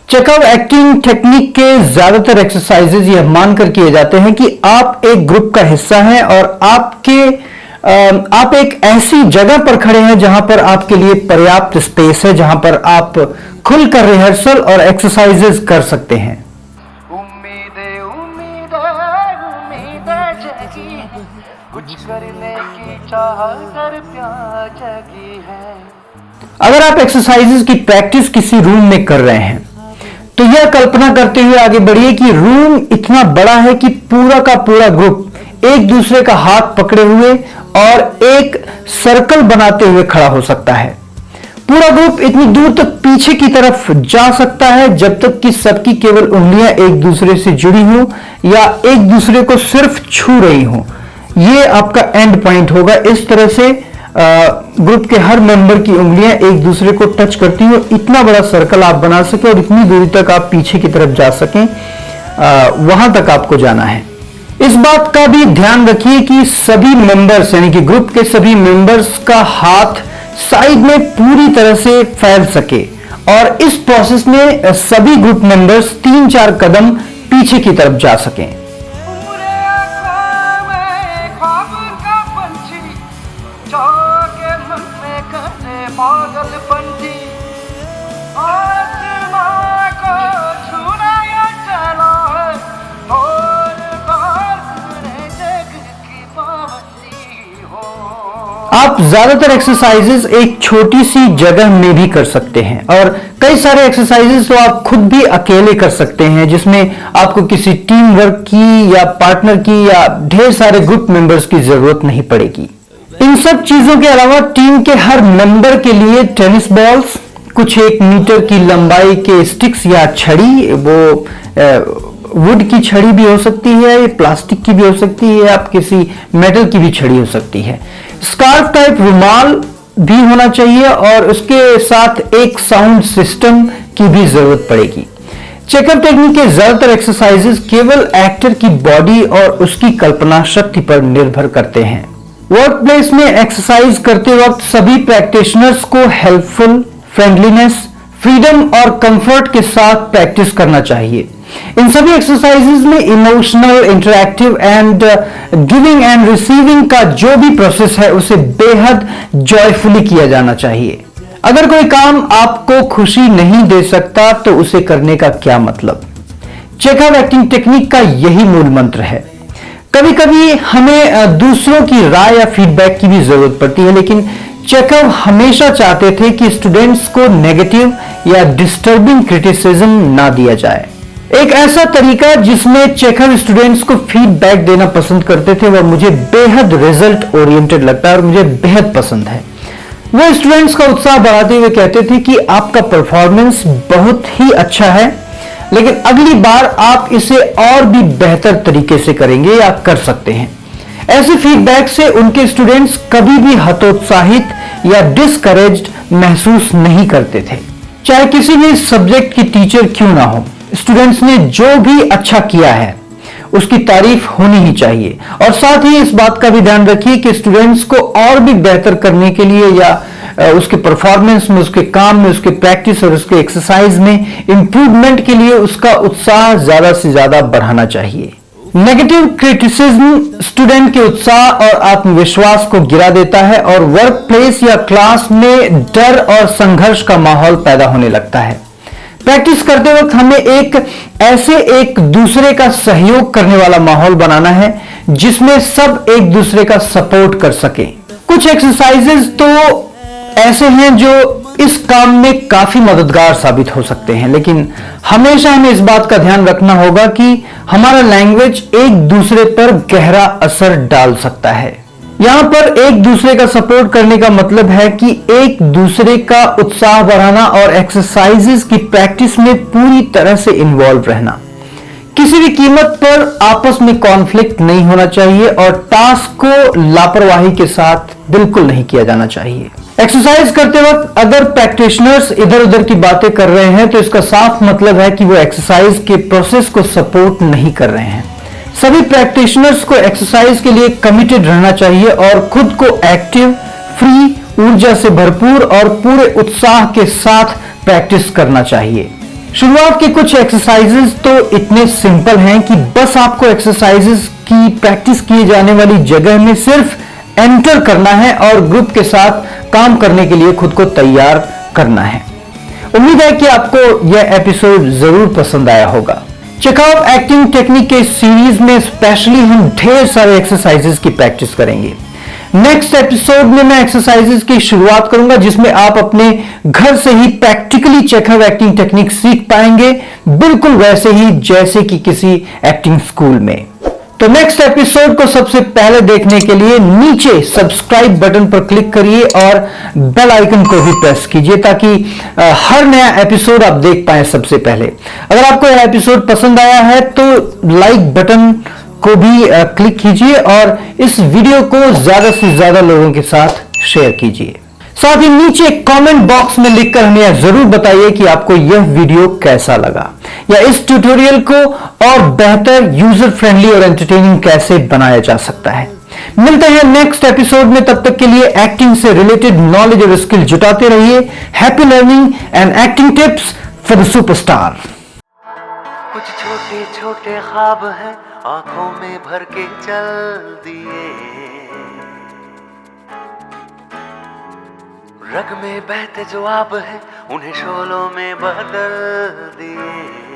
Checkout acting technique के ज्यादातर exercises यह मानकर किए जाते हैं कि आप एक ग्रुप का हिस्सा हैं और आप एक ऐसी जगह पर खड़े हैं जहां पर आपके लिए पर्याप्त स्पेस है, जहां पर आप खुलकर रिहर्सल और एक्सरसाइजेज कर सकते हैं। उम्मीदें जगी, कुछ करने की चाहत प्यार जगी है। अगर आप एक्सरसाइजेज की प्रैक्टिस किसी रूम में कर रहे हैं तो यह कल्पना करते हुए आगे बढ़िए कि रूम इतना बड़ा है कि पूरा का पूरा ग्रुप एक दूसरे का हाथ पकड़े हुए और एक सर्कल बनाते हुए खड़ा हो सकता है। पूरा ग्रुप इतनी दूर तक पीछे की तरफ जा सकता है जब तक कि सबकी केवल उंगलियां एक दूसरे से जुड़ी हो या एक दूसरे को सिर्फ छू रही हो। यह आपका एंड पॉइंट होगा। इस तरह से ग्रुप के हर मेंबर की उंगलियां एक दूसरे को टच करती हो, इतना बड़ा सर्कल आप बना सके और इतनी दूरी तक आप पीछे की तरफ जा सकें, वहां तक आपको जाना है। इस बात का भी ध्यान रखिए कि सभी मेंबर्स यानी कि ग्रुप के सभी मेंबर्स का हाथ साइड में पूरी तरह से फैल सके और इस प्रोसेस में सभी ग्रुप मेंबर्स 3-4 कदम पीछे की तरफ जा सकें। पागलपंथी आसमां को छूना या चला है और जग की पाबंदी हो। आप ज्यादातर एक्सरसाइजेस एक छोटी सी जगह में भी कर सकते हैं और कई सारे एक्सरसाइजेस तो आप खुद भी अकेले कर सकते हैं, जिसमें आपको किसी टीम वर्क की या पार्टनर की या ढेर सारे ग्रुप मेंबर्स की जरूरत नहीं पड़ेगी। इन सब चीजों के अलावा टीम के हर मेंबर के लिए टेनिस बॉल्स, कुछ 1 मीटर की लंबाई के स्टिक्स या छड़ी, वो वुड की छड़ी भी हो सकती है, प्लास्टिक की भी हो सकती है, आप किसी मेटल की भी छड़ी हो सकती है। स्कार्फ टाइप रुमाल भी होना चाहिए और उसके साथ एक साउंड सिस्टम की भी जरूरत पड़ेगी। चेकअप टेक्निक के ज्यादातर एक्सरसाइजेस केवल एक्टर की बॉडी और उसकी कल्पना शक्ति पर निर्भर करते हैं। वर्क प्लेस में एक्सरसाइज करते वक्त सभी प्रैक्टिशनर्स को हेल्पफुल, फ्रेंडलीनेस, फ्रीडम और कंफर्ट के साथ प्रैक्टिस करना चाहिए। इन सभी एक्सरसाइजेज में emotional, interactive and giving and receiving का जो भी प्रोसेस है उसे बेहद जॉयफुली किया जाना चाहिए। अगर कोई काम आपको खुशी नहीं दे सकता तो उसे करने का क्या मतलब। चेकआउट एक्टिंग टेक्निक का यही मूल मंत्र है। कभी कभी हमें दूसरों की राय या फीडबैक की भी जरूरत पड़ती है, लेकिन चेकअप हमेशा चाहते थे कि स्टूडेंट्स को नेगेटिव या डिस्टर्बिंग क्रिटिसिज्म ना दिया जाए। एक ऐसा तरीका जिसमें चेकअप स्टूडेंट्स को फीडबैक देना पसंद करते थे वह मुझे बेहद रिजल्ट ओरिएंटेड लगता है और मुझे बेहद पसंद है। वो स्टूडेंट्स का उत्साह बढ़ाते हुए कहते थे कि आपका परफॉर्मेंस बहुत ही अच्छा है, लेकिन अगली बार आप इसे और भी बेहतर तरीके से करेंगे या कर सकते हैं। ऐसे फीडबैक से उनके स्टूडेंट्स कभी भी हतोत्साहित या डिस्करेज्ड महसूस नहीं करते थे। चाहे किसी भी सब्जेक्ट की टीचर क्यों ना हो, स्टूडेंट्स ने जो भी अच्छा किया है उसकी तारीफ होनी ही चाहिए। और साथ ही इस बात का भी ध्यान रखिए कि स्टूडेंट्स को और भी बेहतर करने के लिए या उसके परफॉर्मेंस में, उसके काम में, उसके प्रैक्टिस और उसके एक्सरसाइज में इंप्रूवमेंट के लिए उसका उत्साह ज्यादा से ज्यादा बढ़ाना चाहिए। नेगेटिव क्रिटिसिज्म स्टूडेंट के उत्साह और आत्मविश्वास को गिरा देता है और वर्क प्लेस या क्लास में डर और संघर्ष का माहौल पैदा होने लगता है। प्रैक्टिस करते वक्त हमें एक दूसरे का सहयोग करने वाला माहौल बनाना है जिसमें सब एक दूसरे का सपोर्ट कर सके। कुछ एक्सरसाइजेज तो ऐसे हैं जो इस काम में काफी मददगार साबित हो सकते हैं, लेकिन हमेशा हमें इस बात का ध्यान रखना होगा कि हमारा लैंग्वेज एक दूसरे पर गहरा असर डाल सकता है। यहां पर एक दूसरे का सपोर्ट करने का मतलब है कि एक दूसरे का उत्साह बढ़ाना और एक्सरसाइजेस की प्रैक्टिस में पूरी तरह से इन्वॉल्व रहना। किसी भी कीमत पर आपस में कॉन्फ्लिक्ट नहीं होना चाहिए और टास्क को लापरवाही के साथ बिल्कुल नहीं किया जाना चाहिए। एक्सरसाइज करते वक्त अगर प्रैक्टिशनर्स इधर उधर की बातें कर रहे हैं तो इसका साफ मतलब है कि वो एक्सरसाइज के प्रोसेस को सपोर्ट नहीं कर रहे हैं। सभी प्रैक्टिशनर्स को एक्सरसाइज के लिए कमिटेड रहना चाहिए और खुद को एक्टिव, फ्री, ऊर्जा से भरपूर और पूरे उत्साह के साथ प्रैक्टिस करना चाहिए। शुरुआत के कुछ एक्सरसाइजेस तो इतने सिंपल हैं कि बस आपको एक्सरसाइजेस की प्रैक्टिस किए जाने वाली जगह में सिर्फ एंटर करना है और ग्रुप के साथ काम करने के लिए खुद को तैयार करना है। उम्मीद है कि आपको यह एपिसोड जरूर पसंद आया होगा। चेकआउट एक्टिंग टेक्निक के सीरीज में स्पेशली हम ढेर सारे एक्सरसाइजेस की प्रैक्टिस करेंगे। नेक्स्ट एपिसोड में मैं एक्सरसाइजेस की शुरुआत करूंगा जिसमें आप अपने घर से ही प्रैक्टिकली चेकआउट एक्टिंग टेक्निक सीख पाएंगे, बिल्कुल वैसे ही जैसे कि किसी एक्टिंग स्कूल में। तो नेक्स्ट एपिसोड को सबसे पहले देखने के लिए नीचे सब्सक्राइब बटन पर क्लिक करिए और बेल आइकन को भी प्रेस कीजिए ताकि हर नया एपिसोड आप देख पाएं सबसे पहले। अगर आपको यह एपिसोड पसंद आया है तो लाइक बटन को भी क्लिक कीजिए और इस वीडियो को ज्यादा से ज्यादा लोगों के साथ शेयर कीजिए। साथ ही नीचे कमेंट बॉक्स में लिखकर हमें जरूर बताइए कि आपको यह वीडियो कैसा लगा या इस ट्यूटोरियल को और बेहतर, यूजर फ्रेंडली और एंटरटेनिंग कैसे बनाया जा सकता है। मिलते हैं नेक्स्ट एपिसोड में, तब तक के लिए एक्टिंग से रिलेटेड नॉलेज और स्किल जुटाते रहिए। Happy learning and acting tips for the superstar. कुछ छोटे छोटे ख्वाब हैं आंखों में भर के चल दिए, रग में बहते जो आब हैं उन्हें शोलों में बदल दिए।